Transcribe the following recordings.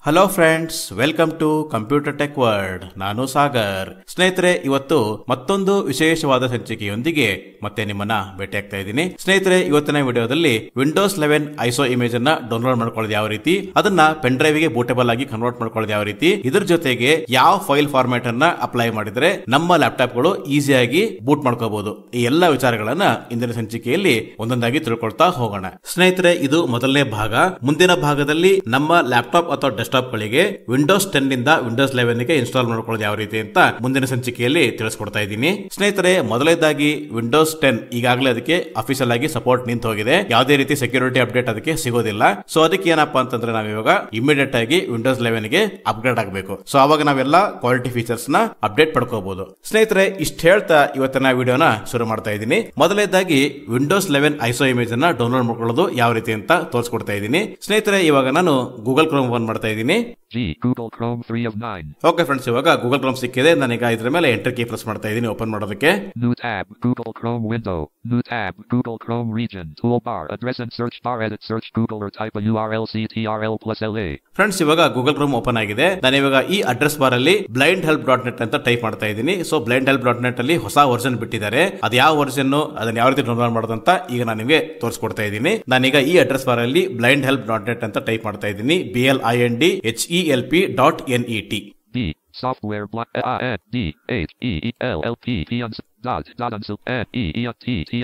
Hello friends, welcome to computer tech world. ನಾನು ಸಾಗರ್. ಸ್ನೇಹಿತರೆ, ಇವತ್ತು ಮತ್ತೊಂದು ವಿಶೇಷವಾದ ಸಂಚಿಕೆಯೊಂದಿಗೆ ಮತ್ತೆ ನಿಮ್ಮನ್ನ ಭೇಟಿಯಾಗ್ತಾ ಇದ್ದೀನಿ. ಸ್ನೇಹಿತರೆ, ಇವತ್ತಿನ ವಿಡಿಯೋದಲ್ಲಿ ವಿಂಡೋಸ್ 11 ಐಸೋ ಇಮೇಜ್ ಅನ್ನ ಡೌನ್ಲೋಡ್ ಮಾಡ್ಕೊಳ್ಳೋದು ಯಾವ ರೀತಿ, ಅದನ್ನ ಪೆನ್ ಡ್ರೈವ್ ಗೆ ಬೂಟೇಬಲ್ ಆಗಿ ಕನ್ವರ್ಟ್ ಮಾಡ್ಕೊಳ್ಳೋದು ಯಾವ ರೀತಿ, ಇದ್ರ ಜೊತೆಗೆ ಯಾವ ಫೈಲ್ ಫಾರ್ಮ್ಯಾಟ್ ಅನ್ನ ಅಪ್ಲೈ ಮಾಡಿದ್ರೆ ನಮ್ಮ ಲ್ಯಾಪ್ಟಾಪ್ ಗಳು ಈಸಿಯಾಗಿ ಬೂಟ್ ಮಾಡ್ಕೋಬಹುದು, ಈ ಎಲ್ಲಾ ವಿಚಾರಗಳನ್ನ ಇಂದಿನ ಸಂಚಿಕೆಯಲ್ಲಿ ಒಂದೊಂದಾಗಿ ತಿಳ್ಕೊಳ್ತಾ ಹೋಗೋಣ. ಸ್ನೇಹಿತರೆ, ಇದು ಮೊದಲನೇ ಭಾಗ. ಮುಂದಿನ ಭಾಗದಲ್ಲಿ ನಮ್ಮ ಲ್ಯಾಪ್ಟಾಪ್ ಅಥವಾ ಡೆಸ್ಕ್ಟಾಪ್ ಗಳಿಗೆ ವಿಂಡೋಸ್ 10 ನಿಂದ ವಿಂಡೋಸ್ 11 ಗೆ ಇನ್ಸ್ಟಾಲ್ ಮಾಡ್ಕೊಳ್ಳೋದು ಯಾವ ರೀತಿ ಅಂತ ಮುಂದಿನ ಸಂಚಿಕೆಯಲ್ಲಿ ತಿಳಿಸ್ಕೊಡ್ತಾ ಇದ್ದೀನಿ. ಸ್ನೇಹಿತರೆ, ಮೊದಲನೇದಾಗಿ ವಿಂಡೋಸ್ 10 ಈಗಾಗಲೇ ಅದಕ್ಕೆ ಅಫಿಷಿಯಲ್ ಆಗಿ ಸಪೋರ್ಟ್ ನಿಂತು ಹೋಗಿದೆ. ಯಾವುದೇ ರೀತಿ ಸೆಕ್ಯೂರಿಟಿ ಅಪ್ಡೇಟ್ ಅದಕ್ಕೆ ಸಿಗೋದಿಲ್ಲ. ಸೊ ಅದಕ್ಕೆ ಏನಪ್ಪಾ ಅಂತಂದ್ರೆ ನಾವು ಇವಾಗ ಇಮಿಡಿಯೇಟ್ ಆಗಿ ವಿಂಡೋಸ್ 11 ಗೆ ಅಪ್ಗ್ರೇಡ್ ಆಗಬೇಕು. ಸೊ ಅವಾಗ ನಾವೆಲ್ಲ ಕ್ವಾಲಿಟಿ ಫೀಚರ್ಸ್ ನ ಅಪ್ಡೇಟ್ ಪಡ್ಕೋಬಹುದು. ಸ್ನೇಹಿತರೆ, ಇಷ್ಟ ಹೇಳ್ತಾ ಇವತ್ತಿನ ವಿಡಿಯೋನ ಶುರು ಮಾಡ್ತಾ ಇದ್ದೀನಿ. ಮೊದಲನೇದಾಗಿ ವಿಂಡೋಸ್ 11 ಐಸೋ ಇಮೇಜ್ ಅನ್ನ ಡೌನ್ಲೋಡ್ ಮಾಡ್ಕೊಳ್ಳೋದು ಯಾವ ರೀತಿ ಅಂತ ತೋರಿಸ್ಕೊಡ್ತಾ ಇದ್ದೀನಿ. ಸ್ನೇಹಿತರೆ, ಇವಾಗ ನಾನು ಗೂಗಲ್ ಕ್ರೋಮ್ ಓಪನ್ ಮಾಡ್ತಾ ಇದ್ದೀನಿ. Google Chrome 3 of 9. Okay friends, ಇವಾಗ ಗೂಗಲ್ ಕ್ರೋಮ್ ಸಿಕ್ಕಿದೆ. ನಾನೀಗ ಇದ್ರ ಮೇಲೆ ಎಂಟರ್ ಕೀ ಪ್ರೆಸ್ ಮಾಡ್ತಾ ಇದ್ದೀನಿ ಓಪನ್ ಮಾಡೋದಕ್ಕೆ. New tab, Google Chrome window. New tab, Google Chrome region. Toolbar, address and search bar, edit search Google or type a URL CTRL+LA. Friends, ಇವಾಗ Google Chrome open ಆಗಿದೆ. ನಾನು ಇವಾಗ ಈ address bar ಅಲ್ಲಿ blindhelp.net ಅಂತ type ಮಾಡ್ತಾ ಇದ್ದೀನಿ. So blindhelp.net ಅಲ್ಲಿ ಹೊಸ ವರ್ಷನ್ ಬಿಟ್ಟಿದ್ದಾರೆ. ಅದು ಯಾವ ವರ್ಷನ್, ಅದನ್ನ ಯಾವ ರೀತಿ ಡೌನ್ಲೋಡ್ ಮಾಡೋದಂತ ಈಗ ನಾನು ನಿಮಗೆ ತೋರಿಸ್ಕೊಡ್ತಾ ಇದ್ದೀನಿ. ನಾನೀಗ ಈ ಅಡ್ರೆಸ್ ಬಾರ್ ಅಲ್ಲಿ blindhelp.net ಅಂತ ಟೈಪ್ ಮಾಡ್ತಾ ಇದ್ದೀನಿ. blindhelp.net. D. Software block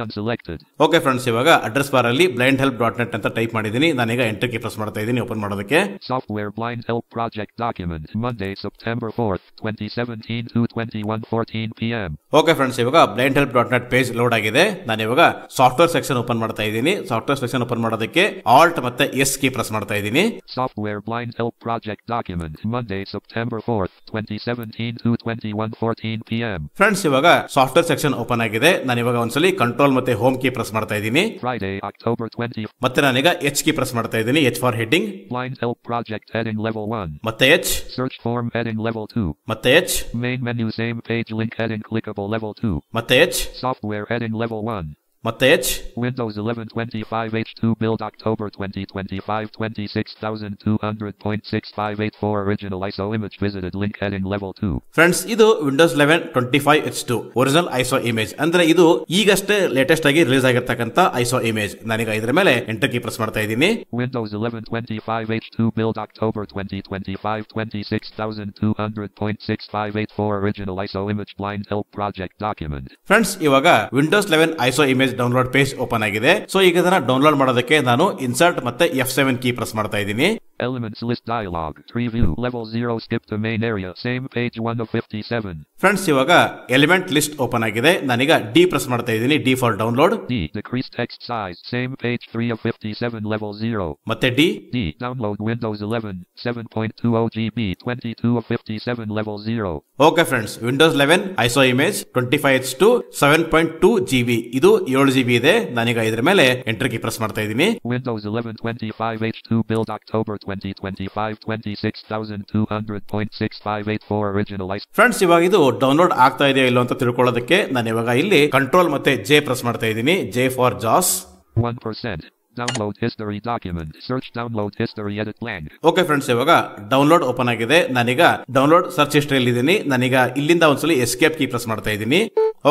unselected. Okay friends, ಇವಾಗ ಅಡ್ರೆಸ್ ಬಾರ್ ಅಲ್ಲಿ blindhelp.net ಅಂತ ಟೈಪ್ ಮಾಡಿದ್ದೀನಿ. ನಾನೀಗ ಎಂಟರ್ ಕೀ ಪ್ರೆಸ್ ಮಾಡ್ತಾ ಇದ್ದೀನಿ ಓಪನ್ ಮಾಡೋದಕ್ಕೆ. Software Blind Help Project document Monday September 4th 2017 to 21:14 p.m. Okay friends, ಇವಾಗ blindhelp.net ಪೇಜ್ ಲೋಡ್ ಆಗಿದೆ. ನಾನು ಇವಾಗ ಸಾಫ್ಟ್ವೇರ್ ಸೆಕ್ಷನ್ ಓಪನ್ ಮಾಡ್ತಾ ಇದ್ದೀನಿ. ಸಾಫ್ಟ್ವೇರ್ ಸೆಕ್ಷನ್ ಓಪನ್ ಮಾಡೋದಕ್ಕೆ ಆಲ್ಟ್ ಮತ್ತೆ ಎಸ್ ಕೀ ಪ್ರೆಸ್ ಮಾಡ್ತಾ ಇದ್ದೀನಿ. Software Blind Help Project document Monday September 4th 2017 to 21:14 p.m. Friends, ಇವಾಗ ಸಾಫ್ಟ್ವೇರ್ ಸೆಕ್ಷನ್ ಓಪನ್ ಆಗಿದೆ. ನಾನು ಇವಾಗ ಒಂದ್ಸಲಿ ಕಂಟ್ರೋಲ್ ಮತ್ತೆ ಹೋಮ್ ಕೀ ಪ್ರೆಸ್ ಮಾಡ್ತಾ ಇದ್ದೀನಿ. Friday October 20. ಮತ್ತೆ ನಾನೀಗ ಎಚ್ ಕೀ ಪ್ರೆಸ್ ಮಾಡ್ತಾ ಇದ್ದೀನಿ. H for heading. Blind Help Project heading level 1. ಮತ್ತೆ H. Search form heading level 2. ಮತ್ತೆ H. Main menu same page link heading clickable level 2. ಮತ್ತೆ ಎಚ್. Software heading level 1. ಮತ್ತೆ H. Windows 11 25 H2 build October 2025 26200.6584 original ISO image visited link heading level 2. Friends, ಇದು Windows 11 25 H2 original iso image. ಅಂದ್ರೆ ಇದು ಈಗಷ್ಟೇ latest ಆಗಿ release ಆಗಿರ್ತಕ್ಕಂತ iso image. ನಾನೀಗ ಇದ್ರ ಮೇಲೆ ಎಂಟರ್ ಕೀ ಪ್ರೆಸ್ ಮಾಡ್ತಾ ಇದ್ದೀನಿ. Windows 11 25 H2 build October 2025 26200.6584 original ISO image blind help project document. Friends, ಇವಾಗ Windows 11 ISO image download page open ಆಗಿದೆ. ಸೊ ಈಗ ಇದನ್ನ ಡೌನ್ಲೋಡ್ ಮಾಡೋದಕ್ಕೆ ನಾನು ಇನ್ಸರ್ಟ್ ಮತ್ತೆ F7 ಕೀ ಪ್ರೆಸ್ ಮಾಡ್ತಾ ಇದ್ದೀನಿ. Elements list dialog. Preview level 0 skip to main area. Same page 1 of 57. Friends, ಇವಾಗ ಎಲಿಮೆಂಟ್ ಲಿಸ್ಟ್ ಓಪನ್ ಆಗಿದೆ. ನಾನೀಗ ಡಿ ಪ್ರೆಸ್ ಮಾಡ್ತಾ ಇದ್ದೀನಿ. D for download. D. Decrease text size. Same page 3 of 57 level 0. ಮತ್ತೆ D. D. Download Windows 11 7.20 GB 22 of 57 level 0. Okay friends, Windows 11 ISO image 25H2 7.2 GB ಇದು 7 GB ಇದೆ. ನಾನೀಗ ಇದ್ರ ಮೇಲೆ ಎಂಟರ್ ಕೀ ಪ್ರೆಸ್ ಮಾಡ್ತಾ ಇದ್ದೀನಿ. Windows 11 25 H2 build October 2025 26200.6584 original ISO. Friends, ಇವಾಗ ಇದು ಡೌನ್ಲೋಡ್ ಆಗ್ತಾ ಇದೆಯಾ ಇಲ್ಲೋ ಅಂತ ತಿಳ್ಕೊಳ್ಳೋದಕ್ಕೆ ನಾನು ಇವಾಗ ಇಲ್ಲಿ ಕಂಟ್ರೋಲ್ ಮತ್ತೆ ಜೆ ಪ್ರೆಸ್ ಮಾಡ್ತಾ ಇದ್ದೀನಿ. ಜೆ ಫಾರ್ ಜಾಸ್. 1%. Download history document. Search download history edit blank. Okay friends, ಇವಾಗ ಡೌನ್ಲೋಡ್ ಓಪನ್ ಆಗಿದೆ. ನಾನೀಗ ಡೌನ್ಲೋಡ್ ಸರ್ಚ್ ಹಿಸ್ಟರಿಯಲ್ಲಿ ಇದ್ದೀನಿ. ನಾನೀಗ ಇಲ್ಲಿಂದ ಒಂದ್ಸಲಿ ಎಸ್ಕೇಪ್ ಕೀ ಪ್ರೆಸ್ ಮಾಡ್ತಾ ಇದ್ದೀನಿ.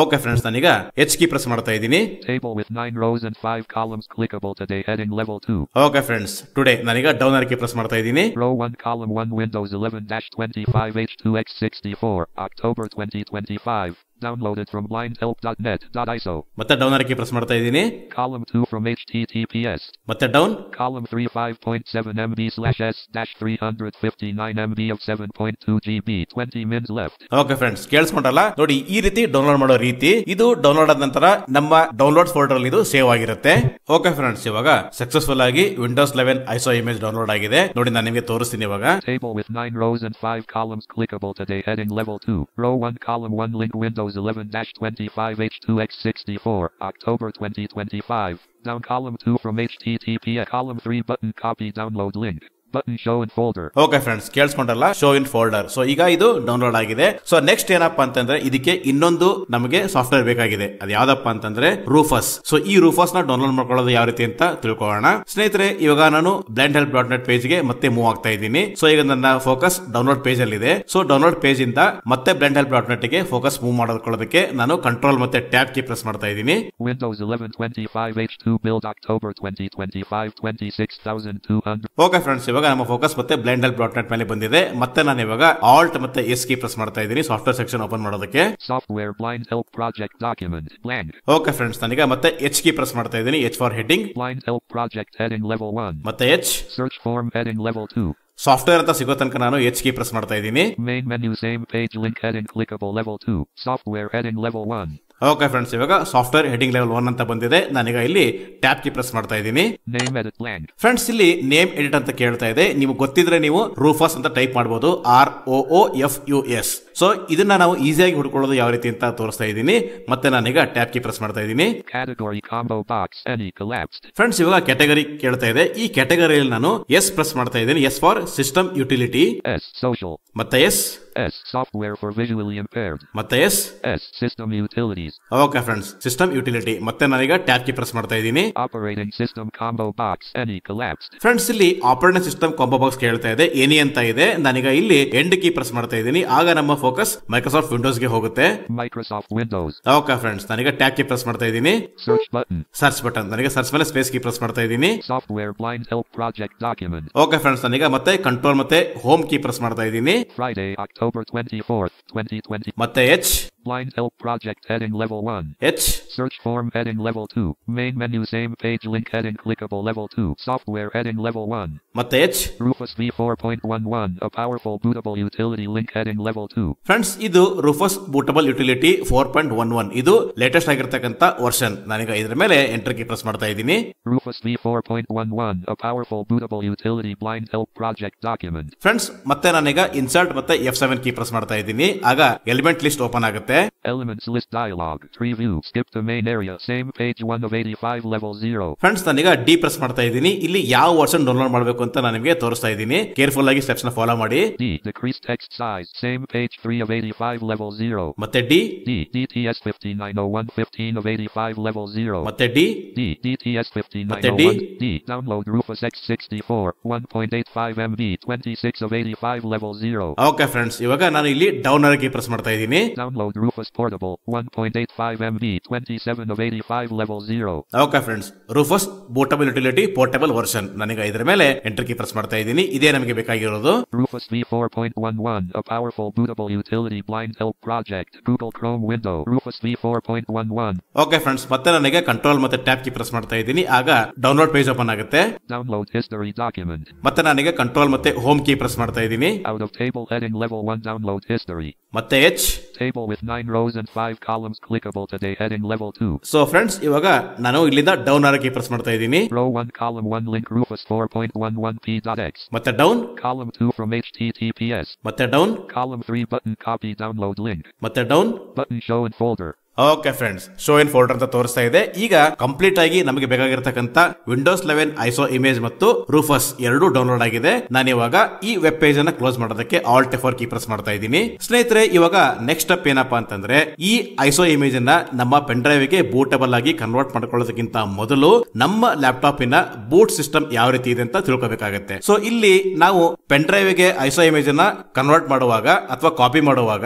ಓಕೆ ಫ್ರೆಂಡ್ಸ್, ನಾನೀಗ ಎಚ್ ಕೀ ಪ್ರೆಸ್ ಮಾಡ್ತಾ ಇದ್ದೀನಿ. Table with 9 rows and 5 columns clickable today heading level 2. Okay friends, today ನಾನೀಗ ಡೌನ್ ಕೀ ಪ್ರೆಸ್ ಮಾಡ್ತಾ ಇದ್ದೀನಿ. Row 1 column 1 Windows 11-25 H2x64 October 2025. Downloaded from blindhelp.net.iso. ಮತ್ತೆ down key press ಮಾಡ್ತಾ ಇದ್ದೀನಿ. Column 2 from HTTPS. ಮತ್ತೆ down. Column 3 5.7 MB/s-359 MB of 7.2 GB 20 mins left. Okay friends, ಕೇಳಿಸ್ಕೊಂಡಲ್ಲ ನೋಡಿ, ಈ ರೀತಿ ಡೌನ್ಲೋಡ್ ಮಾಡೋ ರೀತಿ. ಇದು ಡೌನ್ಲೋಡ್ ಆದ ನಂತರ ನಮ್ಮ ಡೌನ್ಲೋಡ್ ಫೋಲ್ಡರ್ ಅಲ್ಲಿ ಇದು ಸೇವ್ ಆಗಿರುತ್ತೆ. ಓಕೆ ಫ್ರೆಂಡ್ಸ್, ಇವಾಗ ಸಕ್ಸಸ್ಫುಲ್ ಆಗಿ ವಿಂಡೋಸ್ 11 ಐಸೋ ಇಮೇಜ್ ಡೌನ್ಲೋಡ್ ಆಗಿದೆ. ನೋಡಿ, ನಾನು ನಿಮಗೆ ತೋರಿಸ್ತೀನಿ ಇವಾಗ. Table with 9 rows and 5 columns clickable today heading level 2. Row 1 column 1 link Windows 11-25 H2x64 October 2025. Down column 2 from HTTP. Column 3 button copy download link. Button show in folder. Okay friends, ಕೇಳಿಸ್ಕೊಂಡ್ರಲ್ಲ, show in folder. So ಈಗ ಇದು download ಆಗಿದೆ. So next ಏನಪ್ಪಾ ಅಂತಂದ್ರೆ ಇದಕ್ಕೆ ಇನ್ನೊಂದು ನಮಗೆ software ಬೇಕಾಗಿದೆ. ಅದು ಯಾವ್ದಪ್ಪ ಅಂತಂದ್ರೆ ರೂಫಸ್. ಸೊ ಈ ರೂಫಸ್ ನ ಡೌನ್ಲೋಡ್ ಮಾಡ್ಕೊಳ್ಳೋದು ಯಾವ ರೀತಿ ಅಂತ ತಿಳ್ಕೊಳ್ಳೋಣ. ಸ್ನೇಹಿತರೆ, ಇವಾಗ ನಾನು blendhelp.net ಪೇಜ್ ಗೆ ಮತ್ತೆ ಮೂವ್ ಆಗ್ತಾ ಇದ್ದೀನಿ. ಸೊ ಈಗ ನನ್ನ ಫೋಕಸ್ ಡೌನ್ಲೋಡ್ ಪೇಜ್ ಅಲ್ಲಿ ಇದೆ. ಸೊ ಡೌನ್ಲೋಡ್ ಪೇಜ್ ಇಂದ ಮತ್ತೆ blendhelp.net ಗೆ ಫೋಕಸ್ ಮೂವ್ ಮಾಡೋದಕ್ಕೆ ನಾನು ಕಂಟ್ರೋಲ್ ಮತ್ತೆ ಟ್ಯಾಬ್ ಕೀ ಪ್ರೆಸ್ ಮಾಡ್ತಾ ಇದ್ದೀನಿ. Windows 11 25 H2 build October 2025 26200. Okay friends, ಇವಾಗ ನಮ್ಮ ಫೋಕಸ್ ಮತ್ತೆ blendhelp.net ಮೇಲೆ ಬಂದಿದೆ. ಮತ್ತೆ ನಾನು ಇವಾಗ ಆಲ್ಟ್ ಮತ್ತೆ ಎಸ್ ಕೀ ಪ್ರೆಸ್ ಮಾಡ್ತಾ ಇದ್ದೀನಿ ಸಾಫ್ಟ್ವೇರ್ ಸೆಕ್ಷನ್ ಓಪನ್ ಮಾಡೋದಕ್ಕೆ. Software blind help project document blank. Okay friends, ನಾನೀಗ ಮತ್ತೆ ಎಚ್ ಕೀ ಪ್ರೆಸ್ ಮಾಡ್ತಾ ಇದ್ದೀನಿ. H for heading. Blind help project heading level 1. ಮತ್ತೆ H. Search form heading level 2. Software ಅಂತ ಸಿಗೋ ತನಕ ನಾನು ಎಚ್ ಕೀ ಪ್ರೆಸ್ ಮಾಡ್ತಾ ಇದ್ದೀನಿ. Main menu same page link heading clickable level 2. Software heading level 1. Okay friends, ಇವಾಗ ಸಾಫ್ಟ್ವೇರ್ ಹೆಡಿಂಗ್ ಲೆವೆಲ್ 1 ಅಂತ ಬಂದಿದೆ. ನಾನೀಗ ಇಲ್ಲಿ ಟ್ಯಾಬ್ ಕೀ ಪ್ರೆಸ್ ಮಾಡ್ತಾ ಇದ್ದೀನಿ. Name edit blank. ಫ್ರೆಂಡ್ಸ್, ಇಲ್ಲಿ ನೇಮ್ ಎಡಿಟ್ ಅಂತ ಕೇಳ್ತಾ ಇದೆ. ನೀವು ಗೊತ್ತಿದ್ರೆ ನೀವು ರೂಫಸ್ ಅಂತ ಟೈಪ್ ಮಾಡಬಹುದು, ROOFUS. ಸೊ ಇದನ್ನ ನಾವು ಈಸಿಯಾಗಿ ಹುಡ್ಕೊಳ್ಳೋದು ಯಾವ ರೀತಿ ಅಂತ ತೋರಿಸ್ತಾ ಇದ್ದೀನಿ. ಮತ್ತೆ ನಾನೀಗ ಟ್ಯಾಬ್ ಕೀ ಪ್ರೆಸ್ ಮಾಡ್ತಾ ಇದ್ದೀನಿ. Category combo box any collapsed. Friends, ಇವಾಗ ಕ್ಯಾಟಗರಿ ಕೇಳ್ತಾ ಇದೆ. ಈ ಕ್ಯಾಟಗರಿಯಲ್ಲಿ ನಾನು ಎಸ್ ಪ್ರೆಸ್ ಮಾಡ್ತಾ ಇದ್ದೀನಿ. S for system utility. S social. ಮತ್ತೆ S. S software for visually impaired. ಮತ್ತೆ S. S system utilities. Okay friends, system utility. ಮತ್ತೆ ನಾನೀಗ ಟ್ಯಾಬ್ ಕೀ ಪ್ರೆಸ್ ಮಾಡ್ತಾ ಇದ್ದೀನಿ. Operating system combo box any collapsed. Friends, ಇಲ್ಲಿ operating system combo box ಕೇಳ್ತಾ ಇದೆ. Any ಅಂತ ಇದೆ. ನಾನೀಗ ಇಲ್ಲಿ ಎಂಡ್ ಕೀ ಪ್ರೆಸ್ ಮಾಡ್ತಾ ಇದ್ದೀನಿ. ಆಗ ನಮ್ಮ ಫೋಕಸ್ ಮೈಕ್ರೋಸಾಫ್ಟ್ ವಿಂಡೋಸ್ ಗೆ ಹೋಗುತ್ತೆ. Microsoft Windows. ಓಕೆ ಫ್ರೆಂಡ್ಸ್, ನಾನೀಗ ಟ್ಯಾಬ್ ಕೀ ಪ್ರೆಸ್ ಮಾಡ್ತಾ ಇದ್ದೀನಿ. Search button. Search button. ನಾನೀಗ ಸರ್ಚ್ ಮೇಲೆ ಸ್ಪೇಸ್ ಕೀ ಪ್ರೆಸ್ ಮಾಡ್ತಾ ಇದ್ದೀನಿ. Software blind help project document. Okay friends, ನಾನೀಗ ಮತ್ತೆ ಕಂಟ್ರೋಲ್ ಮತ್ತೆ ಹೋಮ್ ಕೀ ಪ್ರೆಸ್ ಮಾಡ್ತಾ ಇದ್ದೀನಿ. Friday October 24th 2020. ಮತ್ತೆ H. Blind help project heading level 1. H. Search form heading level 2. Main menu same page link heading clickable level 2. Software heading level 1. ಮತ್ತೆ H. Rufus v4.11 a powerful bootable utility link heading level 2. Friends, ಇದು ರೂಫಸ್ bootable utility 4.11. ಇದು latest ಆಗಿರ್ತಕ್ಕಂಥ version. ನಾನೀಗ ಇದ್ರ ಮೇಲೆ enter key press ಮಾಡ್ತಾ ಇದ್ದೀನಿ. Rufus v4.11 a powerful bootable utility blind help project document. Friends, ಮತ್ತೆ ನಾನೀಗ ಇನ್ಸರ್ಟ್ ಮತ್ತೆ F7 ಕೀ ಪ್ರೆಸ್ ಮಾಡ್ತಾ ಇದ್ದೀನಿ. ಆಗ ಎಲಿಮೆಂಟ್ ಲಿಸ್ಟ್ ಓಪನ್ ಆಗುತ್ತೆ. Elements list dialog. Tree view. Skip to main area. Same page 1 of 85 level 0. Friends, ನಾನೀಗ D press ಮಾಡ್ತಾ ಇದ್ದೀನಿ. ಇಲ್ಲಿ ಯಾವ ವರ್ಷನ್ ಡೌನ್ಲೋಡ್ ಮಾಡಬೇಕು ಅಂತ ನಾನು ನಿಮಗೆ ತೋರಿಸ್ತಾ ಇದ್ದೀನಿ. ಕೇರ್ಫುಲ್ ಆಗಿ ಸ್ಟೆಪ್ಸ್ ನ ಫಾಲೋ ಮಾಡಿ. D. Decrease text size. Same page 3 of 85 level 0. ಮತ್ತೆ D. D. DTS 5901 15 of 85 level 0. ಮತ್ತೆ D. D. DTS 5901 D. Download Rufus X64 1.85 MB 26 of 85 level 0. Okay friends, ಇವಾಗ ನಾನು ಇಲ್ಲಿ ಡೌನ್ ಕೀ ಪ್ರೆಸ್ ಮಾಡ್ತಾ ಇದ್ದೀನಿ. Download Rufus Portable 1.85 MB 27 of 85 level 0. Okay friends, Rufus bootable utility portable version. ನಾನೀಗ ಇದ್ರ ಮೇಲೆ enter key press ಮಾಡ್ತಾ ಇದ್ದೀನಿ. ಇದೇ ನಮಗೆ ಬೇಕಾಗಿರೋದು. Rufus v4.11 a powerful bootable utility blind help project. Google Chrome window. Rufus v4.11. Okay friends, ಮತ್ತೆ ನನಗೆ ಕಂಟ್ರೋಲ್ ಮತ್ತೆ ಟ್ಯಾಬ್ ಕೀ ಪ್ರೆಸ್ ಮಾಡ್ತಾ ಇದ್ದೀನಿ. ಆಗ ಡೌನ್ಲೋಡ್ ಪೇಜ್ ಓಪನ್ ಆಗುತ್ತೆ. Download history document. ಮತ್ತೆ ನನಗೆ ಕಂಟ್ರೋಲ್ ಮತ್ತೆ ಹೋಮ್ ಕೀ ಪ್ರೆಸ್ ಮಾಡ್ತಾ ಇದ್ದೀನಿ. Out of table heading level 1 download history. ಮತ್ತೆ H. Table with 9 rows and 5 columns clickable today heading level 2. So friends, ಇವಾಗ ನಾನು ಇಲ್ಲಿಂದ ಡೌನ್ ಕೀ ಪ್ರೆಸ್ ಮಾಡ್ತಾ ಇದ್ದೀನಿ. Row 1 column 1 link Rufus 4.11p.x. ಮತ್ತೆ ಡೌನ್. Column 2 from HTTPS. ಮತ್ತೆ down. Column 3 button copy download link. ಮತ್ತೆ down. Button show in folder. Okay friends, show in folder ಅಂತ ತೋರಿಸ್ತಾ ಇದೆ. ಈಗ ಕಂಪ್ಲೀಟ್ ಆಗಿ ನಮಗೆ ಬೇಕಾಗಿರ್ತಕ್ಕಂಥ ವಿಂಡೋಸ್ 11 ಐಸೋ ಇಮೇಜ್ ಮತ್ತು ರೂಫಸ್ ಎರಡು ಡೌನ್ಲೋಡ್ ಆಗಿದೆ. ನಾನು ಇವಾಗ ಈ ವೆಬ್ ಪೇಜ್ ಅನ್ನ ಕ್ಲೋಸ್ ಮಾಡೋದಕ್ಕೆ ಆಲ್ಟ್ F4 ಕೀ ಪ್ರೆಸ್ ಮಾಡ್ತಾ ಇದ್ದೀನಿ. ಸ್ನೇಹಿತರೆ, ಇವಾಗ ನೆಕ್ಸ್ಟ್ ಸ್ಟೆಪ್ ಏನಪ್ಪಾ ಅಂತಂದ್ರೆ ಈ ಐಸೋ ಇಮೇಜ್ ಅನ್ನ ನಮ್ಮ ಪೆನ್ ಡ್ರೈವ್ ಗೆ ಬೂಟಬಲ್ ಆಗಿ ಕನ್ವರ್ಟ್ ಮಾಡ್ಕೊಳ್ಳೋದಕ್ಕಿಂತ ಮೊದಲು ನಮ್ಮ ಲ್ಯಾಪ್ಟಾಪ್ ಇನ ಬೂಟ್ ಸಿಸ್ಟಮ್ ಯಾವ ರೀತಿ ಇದೆ ಅಂತ ತಿಳ್ಕೊಬೇಕಾಗುತ್ತೆ. ಸೊ ಇಲ್ಲಿ ನಾವು ಪೆನ್ ಡ್ರೈವ್ ಗೆ ಐಸೋ ಇಮೇಜ್ ಅನ್ನ ಕನ್ವರ್ಟ್ ಮಾಡುವಾಗ ಅಥವಾ ಕಾಪಿ ಮಾಡುವಾಗ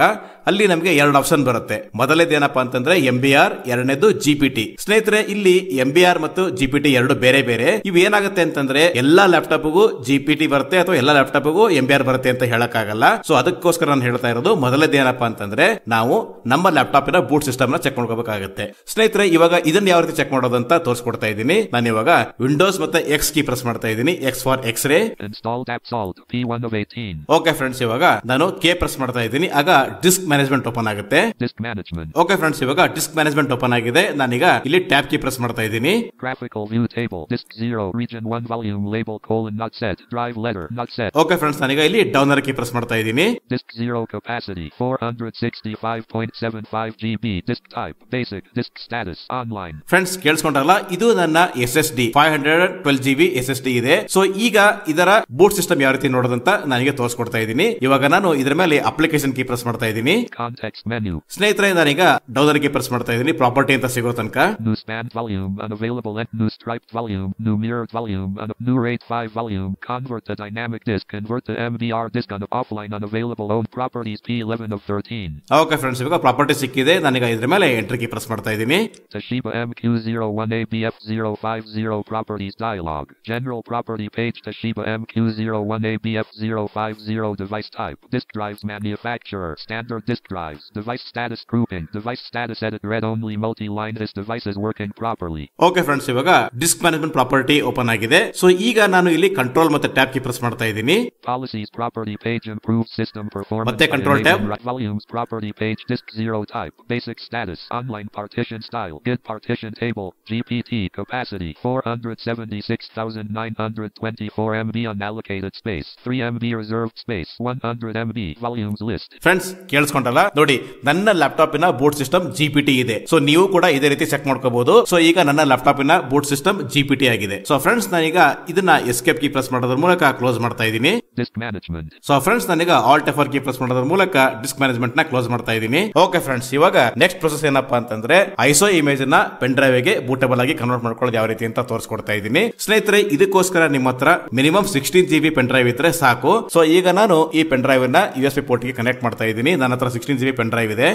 ಅಲ್ಲಿ ನಮಗೆ ಎರಡು ಆಪ್ಷನ್ ಬರುತ್ತೆ. ಮೊದಲೇದು ಏನಪ್ಪಾ ಅಂತಂದ್ರೆ MBR, ಎರಡನೇದು GPT. ಸ್ನೇಹಿತರೆ, ಇಲ್ಲಿ MBR ಮತ್ತು GPT ಎರಡು ಬೇರೆ ಬೇರೆ. ಇವು ಏನಾಗುತ್ತೆ ಅಂತಂದ್ರೆ ಎಲ್ಲಾ ಲ್ಯಾಪ್ಟಾಪ್ಗೂ GPT ಬರುತ್ತೆ ಅಥವಾ ಎಲ್ಲಾ ಲ್ಯಾಪ್ಟಾಪ್ಗೂ MBR ಬರುತ್ತೆ ಅಂತ ಹೇಳಕ್ಕಾಗಲ್ಲ. ಸೊ ಅದಕ್ಕೋಸ್ಕರ ನಾನು ಹೇಳ್ತಾ ಇರೋದು ಮೊದಲೇದು ಏನಪ್ಪಾ ಅಂತಂದ್ರೆ ನಾವು ನಮ್ಮ ಲ್ಯಾಪ್ಟಾಪ್ ನ ಬೂಟ್ ಸಿಸ್ಟಮ್ ನ ಚೆಕ್ ಮಾಡ್ಕೋಬೇಕಾಗುತ್ತೆ. ಸ್ನೇಹಿತರೆ, ಇವಾಗ ಇದನ್ನ ಯಾವ ರೀತಿ ಚೆಕ್ ಮಾಡೋದು ಅಂತ ತೋರಿಸ್ಕೊಡ್ತಾ ಇದ್ದೀನಿ. ನಾನು ಇವಾಗ ವಿಂಡೋಸ್ ಮತ್ತೆ X ಕೀ ಪ್ರೆಸ್ ಮಾಡ್ತಾ ಇದ್ದೀನಿ. X for X-ray. Installed AppSalt P1 of 18. Okay friends, ಇವಾಗ ನಾನು K ಪ್ರೆಸ್ ಮಾಡ್ತಾ ಇದ್ದೀನಿ. ಆಗ ಡಿಸ್ಕ್ ಮ್ಯಾನೇಜ್ಮೆಂಟ್ ಓಪನ್ ಆಗುತ್ತೆ. Disk management. ಓಕೆ ಫ್ರೆಂಡ್ಸ್, ಇವಾಗ ಇವಾಗ ಡಿಸ್ಕ್ ಮ್ಯಾನೇಜ್ಮೆಂಟ್ ಓಪನ್ ಆಗಿದೆ. ನಾನೀಗ ಇಲ್ಲಿ ಟ್ಯಾಬ್ ಕೀ ಪ್ರೆಸ್ ಮಾಡ್ತಾ ಇದ್ದೀನಿ. Graphical view table. Disk 0. Region 1 volume label : not set. Drive letter not set. Okay friends, ನಾನೀಗ ಇಲ್ಲಿ ಡೌನ್ ಕೀ ಪ್ರೆಸ್ ಮಾಡ್ತಾ ಇದ್ದೀನಿ. Disk 0 capacity 465.75 GB. Disk type basic. Disk status online. Friends ಕೇಳಿಸ್ಕೊಂಡ್ರಲ್ಲ, ಇದು ನನ್ನ SSD 512 GB SSD ಇದೆ. So ಈಗ ಇದರ ಬೂಟ್ ಸಿಸ್ಟಮ್ ಯಾವ ರೀತಿ ನೋಡೋದಂತ ನನಗೆ ತೋರಿಸ್ಕೊಡ್ತಾ ಇದ್ದೀನಿ. ಇವಾಗ ನಾನು ಇದರ ಮೇಲೆ ಅಪ್ಲಿಕೇಶನ್ ಕೀ ಪ್ರೆಸ್ ಮಾಡ್ತಾ ಇದ್ದೀನಿ. Context menu. ಸ್ನೇಹಿತರೆ, ನಾನೀಗ ಡೌನ್ ಕೀ ಪ್ರೆಸ್ ಮಾಡ್ತಾ ಇದ್ದೀನಿ ಪ್ರಾಪರ್ಟಿ ಅಂತ ಸಿಗೋ ತನಕ. New span volume unavailable and new striped volume, new mirrored volume, new RAID 5 volume, convert to dynamic disk, convert to MBR disk on offline unavailable owned properties P11 of 13. Okay friends, ಇವಾಗ property ಸಿಕ್ಕಿದೆ. ನಾನೀಗ ಇದ್ರ ಮೇಲೆ entry key press ಮಾಡ್ತಾ ಇದ್ದೀನಿ. Toshiba MQ01ABF050 properties dialog. General property page. Toshiba MQ01ABF050 device type. Disk drives manufacturer. Standard disk drives. Device status grouping. Device status edit read only multi-line. This device is working properly. Okay friends, ಇವಾಗ disc management property open ಆಗಿದೆ. So ಈಗ ನಾನು ಇಲ್ಲಿ control ಮತ್ತೆ tab key press ಮಾಡ್ತಾ ಇದ್ದೀನಿ. Policies property page. Improve system performance. ಮತ್ತೆ control tab. Volumes property page. Disk 0 type. Basic status. Online partition style. Git partition table. GPT capacity 476,924 MB unallocated space. 3 MB reserved space. 100 MB volumes list. Friends ಕೇಳಿಸ್ಕೊಂಡಲ್ಲ, ನೋಡಿ ನನ್ನ ಲ್ಯಾಪ್ಟಾಪಿನ boot system GPT ಇದೆ. So ನೀವು ಕೂಡ ಇದೇ ರೀತಿ check ಮಾಡ್ಕೋಬಹುದು. So ಈಗ ನನ್ನ ಲ್ಯಾಪ್ಟಾಪಿನ ಬೂಟ್ ಸಿಸ್ಟಮ್ GPT ಆಗಿದೆ. ಸೊ ಫ್ರೆಂಡ್ಸ್, ನಾನೀಗ ಇದನ್ನ ಎಸ್ಕೇಪ್ ಕೀ ಪ್ರೆಸ್ ಮಾಡೋದ್ರ ಮೂಲಕ ಕ್ಲೋಸ್ ಮಾಡ್ತಾ ಇದ್ದೀನಿ. Disk management. ಸೊ ಫ್ರೆಂಡ್ಸ್, ನಾನೀಗ ಆಲ್ಟ್ F4 ಕೀ ಪ್ರೆಸ್ ಮಾಡೋದ್ರ ಮೂಲಕ ಡಿಸ್ಕ್ ಮ್ಯಾನೇಜ್ಮೆಂಟ್ ನ ಕ್ಲೋಸ್ ಮಾಡ್ತಾ ಇದ್ದೀನಿ. ಓಕೆ ಫ್ರೆಂಡ್ಸ್, ಇವಾಗ ನೆಕ್ಸ್ಟ್ ಪ್ರೊಸೆಸ್ ಏನಪ್ಪಾ ಅಂತಂದ್ರೆ ಐಸೋ ಇಮೇಜ್ ನ ಪೆನ್ ಡ್ರೈವ್ ಗೆ ಬೂಟಬಲ್ ಆಗಿ ಕನ್ವರ್ಟ್ ಮಾಡ್ಕೊಳ್ಳೋದು ಯಾವ ರೀತಿ ಅಂತ ತೋರಿಸ್ಕೊಡ್ತಾ ಇದ್ದೀನಿ. ಸ್ನೇಹಿತರೆ, ಇದಕ್ಕೋಸ್ಕರ ನಿಮ್ಮ ಹತ್ರ ಮಿನಿಮಮ್ 16 GB ಪೆನ್ ಡ್ರೈವ್ ಇದ್ರೆ ಸಾಕು. ಸೊ ಈಗ ನಾನು ಈ ಪೆನ್ ಡ್ರೈವ್ ನ USB ಪೋರ್ಟ್ ಗೆ ಕನೆಕ್ಟ್ ಮಾಡ್ತಾ ಇದ್ದೀನಿ. ನನ್ನ ಹತ್ರ 16 GB ಪೆನ್ ಡ್ರೈವ್ ಇದೆ.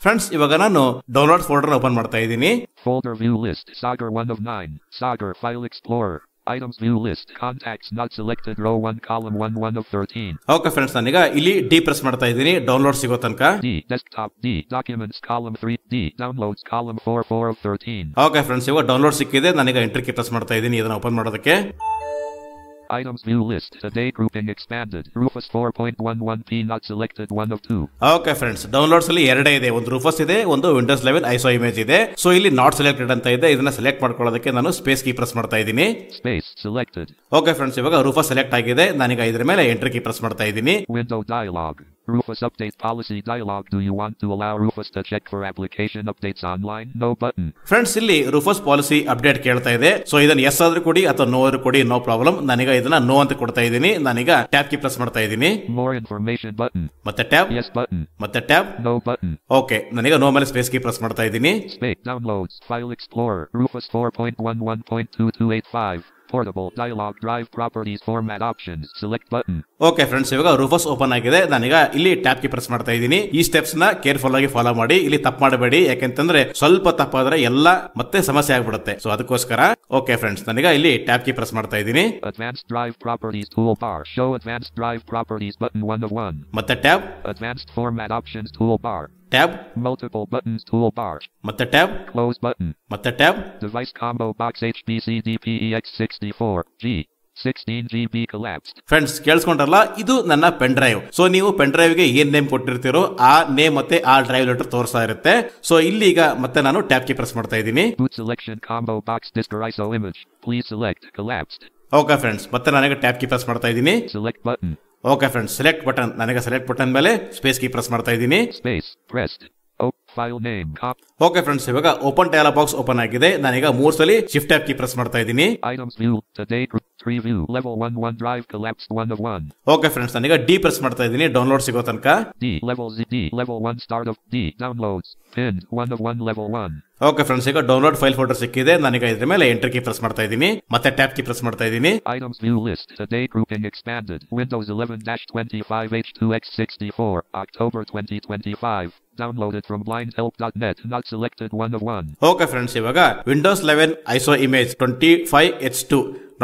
ಫ್ರೆಂಡ್ಸ್, ಇವಾಗ ನಾನು ಡೌನ್ಲೋಡ್ ಫೋಲ್ಡರ್ ಓಪನ್ ಮಾಡ್ತಾ ಇದ್ದೀನಿ. Folder view list. Sagar 1 of 9. Sagar file explorer. Items view list. Contacts not selected. Row 1 column 1 of 13. Okay friends, ನಾನೀಗ ಇಲ್ಲಿ ಡಿ ಪ್ರೆಸ್ ಮಾಡ್ತಾ ಇದ್ದೀನಿ ಡೌನ್ಲೋಡ್ ಸಿಗೋ ತನಕ. D desktop. D documents column 3. D downloads column 4 of 13. Okay friends, ಇವಾಗ download ಸಿಕ್ಕಿದೆ. ನಾನೀಗ entry key press ಮಾಡ್ತಾ ಇದ್ದೀನಿ ಇದನ್ನ ಓಪನ್ ಮಾಡೋದಕ್ಕೆ. Items view list. Today grouping expanded. Rufus 4.11p not selected 1 of 2. Okay friends, downloads ಅಲ್ಲಿ ಎರಡೇ ಇದೆ. ಒಂದು ರೂಫಸ್ ಇದೆ, ಒಂದು ವಿಂಡೋಸ್ 11 ಐಸೋ ಇಮೇಜ್ ಇದೆ. ಸೊ ಇಲ್ಲಿ ನಾಟ್ ಸೆಲೆಕ್ಟೆಡ್ ಅಂತ ಇದೆ. ಇದನ್ನ ಸೆಲೆಕ್ಟ್ ಮಾಡ್ಕೊಳ್ಳೋದಕ್ಕೆ ನಾನು ಸ್ಪೇಸ್ ಕೀ ಪ್ರೆಸ್ ಮಾಡ್ತಾ ಇದ್ದೀನಿ. Space selected. ಓಕೆ ಫ್ರೆಂಡ್ಸ್, ಇವಾಗ ರೂಫಸ್ ಸೆಲೆಕ್ಟ್ ಆಗಿದೆ. ನಾನೀಗ ಇದ್ರ ಮೇಲೆ ಎಂಟ್ರಿ ಕೀ ಪ್ರೆಸ್ ಮಾಡ್ತಾ ಇದ್ದೀನಿ. Window dialog. Rufus update policy dialog. Do you want to allow Rufus to check for application updates online? No button. Friends, ಇಲ್ಲಿ ರೂಫಸ್ ಪಾಲಿಸಿ ಅಪ್ಡೇಟ್ ಕೇಳ್ತಾ ಇದೆ. ಸೊ ಇದನ್ನ ಎಸ್ ಆದ್ರೂ ಕೊಡಿ ಅಥವಾ ನೋ ಆದ್ರೂ ಕೊಡಿ, ನೋ ಪ್ರಾಬ್ಲಮ್. ನಾನೀಗ ಇದನ್ನ ನೋ ಅಂತ ಕೊಡ್ತಾ ಇದ್ದೀನಿ. ನಾನೀಗ ಟ್ಯಾಬ್ ಕೀ ಪ್ರೆಸ್ ಮಾಡ್ತಾ ಇದ್ದೀನಿ. More information button. ಮತ್ತೆ ಟ್ಯಾಬ್. Yes button. ಮತ್ತೆ ಟ್ಯಾಬ್. No button. ಓಕೆ, ನಾನೀಗ ನೋ ಮೇಲೆ ಸ್ಪೇಸ್ ಕೀ ಪ್ರೆಸ್ ಮಾಡ್ತಾ ಇದ್ದೀನಿ. Space downloads. File explorer. Rufus 4.11.2285. Portable dialog. Drive properties format options. Select button. Okay friends, ಇವಾಗ ರೂಫಸ್ open ಆಗಿದೆ. ನಾನೀಗ ಇಲ್ಲಿ ಟ್ಯಾಬ್ ಕೀ ಪ್ರೆಸ್ ಮಾಡ್ತಾ ಇದ್ದೀನಿ. ಈ ಸ್ಟೆಪ್ಸ್ ನ ಕೇರ್ಫುಲ್ ಆಗಿ ಫಾಲೋ ಮಾಡಿ. ಇಲ್ಲಿ ತಪ್ಪು ಮಾಡಬೇಡಿ, ಯಾಕೆಂತಂದ್ರೆ ಸ್ವಲ್ಪ ತಪ್ಪಾದ್ರೆ ಎಲ್ಲ ಮತ್ತೆ ಸಮಸ್ಯೆ ಆಗ್ಬಿಡುತ್ತೆ. ಸೊ ಅದಕ್ಕೋಸ್ಕರ ಓಕೆ ಫ್ರೆಂಡ್ಸ್, ನಾನೀಗ ಇಲ್ಲಿ ಟ್ಯಾಬ್ ಕೀ ಪ್ರೆಸ್ ಮಾಡ್ತಾ ಇದ್ದೀನಿ. Advanced drive properties toolbar. Show advanced drive properties button 1 of 1. ಮತ್ತೆ tab. Advanced format options toolbar. Tab. Multiple buttons toolbar. ಮತ್ತೆ ಟ್ಯಾಬ್. Close button. ಮತ್ತೆ tab. Device combo box HBCDPEX64 G 16 GB collapsed. Friends ಕೇಳಿಸ್ಕೊಂಡ್ರಲ್ಲ, ಇದು ನನ್ನ pen drive. So ನೀವು pen drive ಗೆ ಏನ್ name ಕೊಟ್ಟಿರ್ತೀರೋ ಆ ನೇಮ್ ಮತ್ತೆ ಆ ಡ್ರೈವ್ ಲೆಟರ್ ತೋರಿಸ್ತಾ ಇರುತ್ತೆ. ಸೊ ಇಲ್ಲಿ ಈಗ ಮತ್ತೆ ನಾನು ಟ್ಯಾಬ್ ಕೀ ಪ್ರೆಸ್ ಮಾಡ್ತಾ ಇದ್ದೀನಿ. Boot selection combo box disk or ISO image. Please select collapsed. Okay friends, ಮತ್ತೆ ನನಗೆ ಟ್ಯಾಬ್ ಕೀ ಪ್ರೆಸ್ ಮಾಡ್ತಾ ಇದ್ದೀನಿ. Select button. Okay friends, select button. ನನಗೆ ಸೆಲೆಕ್ಟ್ ಬಟನ್ ಮೇಲೆ ಸ್ಪೇಸ್ ಕೀ ಪ್ರೆಸ್ ಮಾಡ್ತಾ ಇದ್ದೀನಿ. Space pressed. File name. Okay friends, ಇವಾಗ open dialog box open ಆಗಿದೆ. ನಾನೀಗ 3 ಸಲ ಶಿಫ್ಟ್ ಟ್ಯಾಬ್ ಕೀ ಪ್ರೆಸ್ ಮಾಡ್ತಾ ಇದ್ದೀನಿ. Items view. Today tree view. Level 1 OneDrive collapsed 1 of 1. Okay friends, ನಾನೀಗ ಡಿ ಪ್ರೆಸ್ ಮಾಡ್ತಾ ಇದ್ದೀನಿ ಡೌನ್ಲೋಡ್ ಸಿಗೋ ತನಕ. D level Z. D level 1 start of D downloads. Pinned 1 of 1 level 1. Okay friends, ಈಗ download file folder ಸಿಕ್ಕಿದೆ. ನಾನೀಗ ಇದ್ರ ಮೇಲೆ ಎಂಟರ್ ಕೀ ಪ್ರೆಸ್ ಮಾಡ್ತಾ ಇದ್ದೀನಿ. ಮತ್ತೆ ಟ್ಯಾಬ್ ಕೀ ಪ್ರೆಸ್ ಮಾಡ್ತಾ ಇದ್ದೀನಿ. Items view list. Today grouping expanded. Windows 11-25 H2X64 October 2025. Downloaded from blindhelp.net. Not selected 1 of 1. Okay friends, ಇವಾಗ Windows 11 ISO image 25H2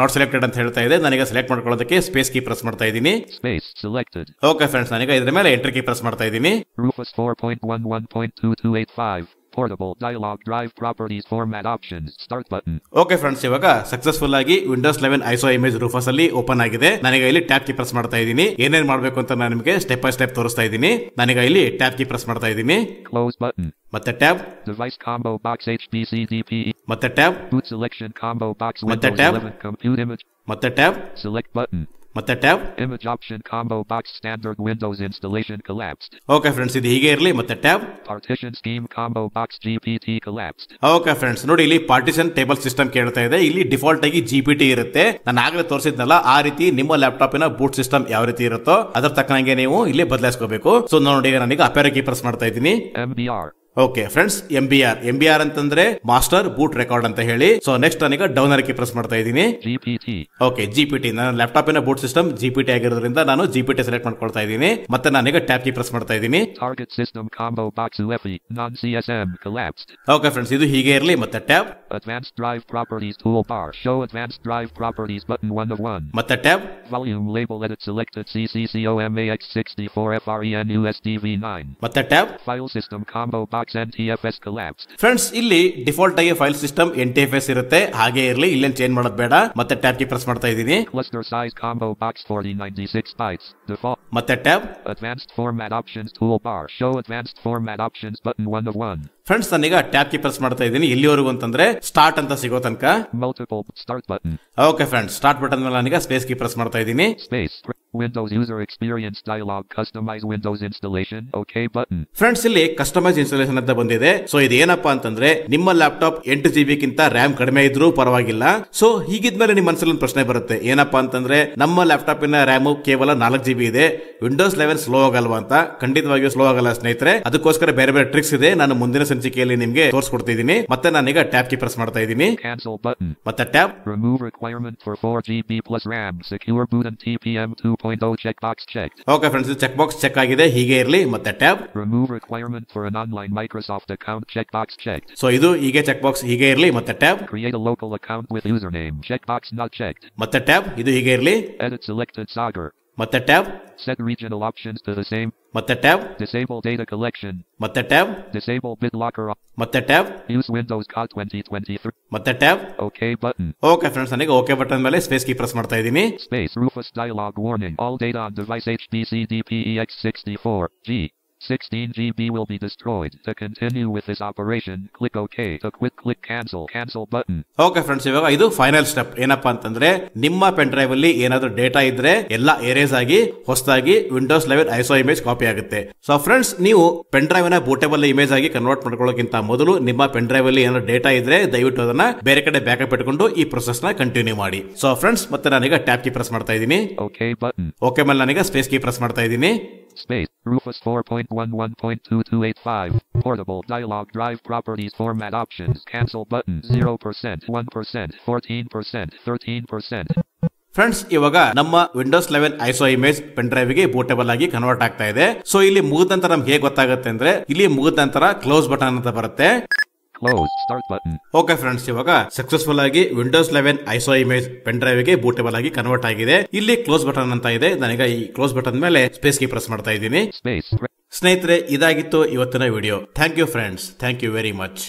not selected ಅಂತ ಹೇಳ್ತಾ ಇದೆ. ನನಗೆ ಸೆಲೆಕ್ಟ್ ಮಾಡ್ಕೊಳ್ಳೋದಕ್ಕೆ ಸ್ಪೇಸ್ ಕೀ ಪ್ರೆಸ್ ಮಾಡ್ತಾ ಇದ್ದೀನಿ. Space selected. ಓಕೆ ಫ್ರೆಂಡ್ಸ್, ನಾನೀಗ ಇದ್ರ ಮೇಲೆ ಎಂಟರ್ ಕೀ ಪ್ರೆಸ್ ಮಾಡ್ತಾ ಇದ್ದೀನಿ. Rufus 4.11.2285. Portable dialog drive properties format options start button. Okay friends, ಇವಾಗ ಸಕ್ಸಸ್ಫುಲ್ ಆಗಿ ವಿಂಡೋಸ್ 11 ಐಸೋ ಇಮೇಜ್ ರೂಫಸ್ ಅಲ್ಲಿ ಓಪನ್ ಆಗಿದೆ. ನಾನೀಗ ಇಲ್ಲಿ ಟ್ಯಾಬ್ ಕೀ ಪ್ರೆಸ್ ಮಾಡ್ತಾ ಇದ್ದೀನಿ. ಏನೇನ್ ಮಾಡಬೇಕು ಅಂತ ನಾನು ನಿಮಗೆ ಸ್ಟೆಪ್ ಬೈ ಸ್ಟೆಪ್ ತೋರಿಸ್ತಾ ಇದ್ದೀನಿ. ನಾನೀಗ ಇಲ್ಲಿ ಟ್ಯಾಬ್ ಕೀ ಪ್ರೆಸ್ ಮಾಡ್ತಾ ಇದ್ದೀನಿ. Close button. ಮತ್ತೆ tab, Device combo box HBCDPE. ಮತ್ತೆ tab, Boot selection combo box ಮತ್ತೆ Windows tab. 11 compute image. ಮತ್ತೆ ಟ್ಯಾಬ್, Select button. ಮತ್ತೆ tab. Image option combo box standard Windows installation collapsed. Okay friends, ಇದು ಹೀಗೆ ಇರಲಿ. ಮತ್ತೆ tab. Partition scheme combo box GPT collapsed. Okay friends, ನೋಡಿ ಇಲ್ಲಿ partition table system ಕೇಳ್ತಾ ಇದೆ. ಇಲ್ಲಿ ಡಿಫಾಲ್ಟ್ ಆಗಿ GPT ಇರುತ್ತೆ. ನಾನು ಆಗಲೇ ತೋರಿಸಿದ್ನಲ್ಲ, ಆ ರೀತಿ ನಿಮ್ಮ ಲ್ಯಾಪ್ಟಾಪಿನ ಬೂಟ್ ಸಿಸ್ಟಮ್ ಯಾವ ರೀತಿ ಇರುತ್ತೋ ಅದರ ತಕ್ಕನಂಗೆ ನೀವು ಇಲ್ಲಿ ಬದಲಾಯಿಸ್ಕೋಬೇಕು. ಸೊ ನೋಡಿ, ನಾನೀಗ ಅಪೇರ ಕೀ ಪ್ರೆಸ್ ಮಾಡ್ತಾ ಇದ್ದೀನಿ. MBR. ಓಕೆ ಫ್ರೆಂಡ್ಸ್, MBR ಅಂತಂದ್ರೆ ಮಾಸ್ಟರ್ ಬೂಟ್ ರೆಕಾರ್ಡ್ ಅಂತ ಹೇಳಿ. ಸೊ ನೆಕ್ಸ್ಟ್ ನಾನೀಗ ಡೌನರ್ ಕೀ ಪ್ರೆಸ್ ಮಾಡ್ತಾ ಇದ್ದೀನಿ. GPT. Okay, GPT. ನನ್ನ ಲ್ಯಾಪ್ಟಾಪಿನ ಬೂಟ್ ಸಿಸ್ಟಮ್ GPT ಆಗಿರೋದ್ರಿಂದ ನಾನು GPT ಸೆಲೆಕ್ಟ್ ಮಾಡ್ಕೊಳ್ತಾ ಇದ್ದೀನಿ. ಮತ್ತೆ ನಾನೀಗ ಟ್ಯಾಬ್ ಕೀ ಪ್ರೆಸ್ ಮಾಡ್ತಾ ಇದ್ದೀನಿ. Target system combo box UEFI non-CSM collapsed. Okay friends, ಇದು ಹೀಗೆ ಇರಲಿ. ಮತ್ತೆ tab, Advanced drive properties toolbar show advanced drive properties button 1 of 1. ಮತ್ತೆ tab, Volume label edit selected CCCOMAX64FRENUSDV9. ಮತ್ತೆ tab. File system combo box NTFS collapsed. Friends, ಇಲ್ಲಿ default ಆಗಿ file system NTFS ಇರುತ್ತೆ, ಹಾಗೆ ಇರಲಿ. ಇಲ್ಲೇನು ಚೇಂಜ್ ಮಾಡೋದು ಬೇಡ. ಮತ್ತೆ ಟ್ಯಾಬ್ ಕೀ ಪ್ರೆಸ್ ಮಾಡ್ತಾ ಇದ್ದೀನಿ. Cluster size combo box 4096 bytes default. ಮತ್ತೆ tab. Advanced format options toolbar show advanced format options button 1 of 1. Friends, ನಾನೀಗ ಟ್ಯಾಬ್ ಕೀ ಪ್ರೆಸ್ ಮಾಡ್ತಾ ಇದ್ದೀನಿ. ಇಲ್ಲಿವರೆಗೂ ಅಂತಂದ್ರೆ ಸ್ಟಾರ್ಟ್ ಅಂತ ಸಿಗೋ ತನಕ. Multiple start button. Okay friends, start button ಮೇಲೆ ನಾನೀಗ ಸ್ಪೇಸ್ ಕೀ ಪ್ರೆಸ್ ಮಾಡ್ತಾ ಇದ್ದೀನಿ. Space. Windows user experience dialog customize Windows installation OK button. Friends, ಇಲ್ಲಿ ಕಸ್ಟಮೈಸ್ ಇನ್ಸ್ಟಾಲೇಷನ್ ಅಂತ ಬಂದಿದೆ. ಸೊ ಇದು ಏನಪ್ಪಾ ಅಂತಂದ್ರೆ, ನಿಮ್ಮ ಲ್ಯಾಪ್ಟಾಪ್ 8 GB ಗಿಂತ ರ್ಯಾಮ್ ಕಡಿಮೆ ಇದ್ರೂ ಪರವಾಗಿಲ್ಲ. ಸೊ ಹೀಗಿದ್ಮೇಲೆ ನಿಮ್ಮ ಮನಸ್ಸಲ್ಲಿ ಒಂದು ಪ್ರಶ್ನೆ ಬರುತ್ತೆ, ಏನಪ್ಪಾ ಅಂತಂದ್ರೆ ನಮ್ಮ ಲ್ಯಾಪ್ಟಾಪಿನ ರ್ಯಾಮ್ ಕೇವಲ 4 GB ಇದೆ, ವಿಂಡೋಸ್ 11 ಸ್ಲೋ ಆಗಲ್ವಾ ಅಂತ. ಖಂಡಿತವಾಗಿಯೂ ಸ್ಲೋ ಆಗಲ್ಲ ಸ್ನೇಹಿತರೆ. ಅದಕ್ಕೋಸ್ಕರ ಬೇರೆ ಬೇರೆ ಟ್ರಿಕ್ಸ್ ಇದೆ, ನಾನು ಮುಂದಿನ ಸಂಚಿಕೆಯಲ್ಲಿ ನಿಮಗೆ ತೋರಿಸ್ಕೊಡ್ತಿದ್ದೀನಿ. ಮತ್ತೆ ನಾನೀಗ ಟ್ಯಾಬ್ ಕೀ ಪ್ರೆಸ್ ಮಾಡ್ತಾ ಇದ್ದೀನಿ. Cancel button. ಮತ್ತೆ tab. Remove requirement for 4 GB plus RAM. Secure boot and TPM 2.0 checkbox checked. Okay friends, check box check ಆಗಿದೆ, ಹೀಗೆ ಇರಲಿ. ಮತ್ತೆ tab. Remove requirement for an online Microsoft account checkbox checked. So ಇದು ಹೀಗೆ check box ಹೀಗೆ ಇರಲಿ. ಮತ್ತೆ tab. Create a local account with username checkbox not checked. ಮತ್ತೆ ಟ್ಯಾಬ್, ಇದು ಹೀಗೆ ಇರಲಿ. Edit selected Sagar. ಮತ್ತೆ tab. Set regional options to the same. ಮತ್ತೆ ಟ್ಯಾಬ್. Disable data collection. ಮತ್ತೆ ಟ್ಯಾಬ್. Disable BitLocker. ಮತ್ತೆ ಟ್ಯಾಬ್. Use Windows COD 2023. ಮತ್ತೆ tab. OK button. Okay friends, ನನಗೆ ಓಕೆ ಬಟನ್ ಮೇಲೆ ಸ್ಪೇಸ್ ಕೀ ಪ್ರೆಸ್ ಮಾಡ್ತಾ ಇದ್ದೀನಿ. Space Rufus dialog warning. All data on device HBCDPEX64G 16 GB will be destroyed. To continue with this operation, click OK. To quit, click cancel. Cancel button. Okay friends, ಇವಾಗ ಇದು final step. ಏನಪ್ಪಾ ಅಂತಂದ್ರೆ, ನಿಮ್ಮ pen drive ಅಲ್ಲಿ ಏನಾದ್ರೂ data ಇದ್ರೆ ಎಲ್ಲ erase ಆಗಿ ಹೊಸದಾಗಿ ವಿಂಡೋಸ್ 11 ಐಸೋ ಇಮೇಜ್ ಕಾಪಿ ಆಗುತ್ತೆ. ಸೊ ಫ್ರೆಂಡ್ಸ್, ನೀವು ಪೆನ್ ಡ್ರೈವ್ ನ ಬೂಟೇಬಲ್ ಇಮೇಜ್ ಆಗಿ ಕನ್ವರ್ಟ್ ಮಾಡ್ಕೊಳ್ಳೋಕ್ಕಿಂತ ಮೊದಲು ನಿಮ್ಮ ಪೆನ್ ಡ್ರೈವ್ ಅಲ್ಲಿ ಏನಾದ್ರು ಡೇಟಾ ಇದ್ರೆ ದಯವಿಟ್ಟು ಅದನ್ನ ಬೇರೆ ಕಡೆ ಬ್ಯಾಕಪ್ ಇಟ್ಕೊಂಡು ಈ ಪ್ರೊಸೆಸ್ ನ ಕಂಟಿನ್ಯೂ ಮಾಡಿ. ಸೊ ಫ್ರೆಂಡ್ಸ್, ಮತ್ತೆ ನಾನೀಗ ಟ್ಯಾಬ್ ಕೀ ಪ್ರೆಸ್ ಮಾಡ್ತಾ ಇದ್ದೀನಿ. OK button. ಓಕೆ ಮೇಲೆ ನಾನೀಗ ಸ್ಪೇಸ್ ಕೀ ಪ್ರೆಸ್ ಮಾಡ್ತಾ ಇದ್ದೀನಿ. Space Rufus 4.11.2285. Portable dialog drive properties format options. Cancel button 0%, 1%, 14%, 13%. Friends, ಇವಾಗ ನಮ್ಮ Windows 11 ISO image pen drive ಗೆ ಬೂಟೇಬಲ್ ಆಗಿ ಕನ್ವರ್ಟ್ ಆಗ್ತಾ ಇದೆ. ಸೊ ಇಲ್ಲಿ ಮುಗಿದ ನಂತರ ನಮ್ಗೆ ಹೇಗೆ ಗೊತ್ತಾಗುತ್ತೆ ಅಂದ್ರೆ, ಇಲ್ಲಿ ಮುಗಿದ ನಂತರ ಕ್ಲೋಸ್ ಬಟನ್ ಅಂತ ಬರುತ್ತೆ. Close start button. Okay friends, ಇವಾಗ ಸಕ್ಸಸ್ಫುಲ್ ಆಗಿ Windows 11 ISO image pen drive ಗೆ ಬೂಟೇಬಲ್ ಆಗಿ ಕನ್ವರ್ಟ್ ಆಗಿದೆ. ಇಲ್ಲಿ ಕ್ಲೋಸ್ ಬಟನ್ ಅಂತ ಇದೆ. ನಾನೀಗ ಈ ಕ್ಲೋಸ್ ಬಟನ್ ಮೇಲೆ ಸ್ಪೇಸ್ ಕೀ ಪ್ರೆಸ್ ಮಾಡ್ತಾ ಇದ್ದೀನಿ. Space. ಸ್ನೇಹಿತರೆ, ಇದಾಗಿತ್ತು ಇವತ್ತಿನ video. Thank you friends, thank you very much.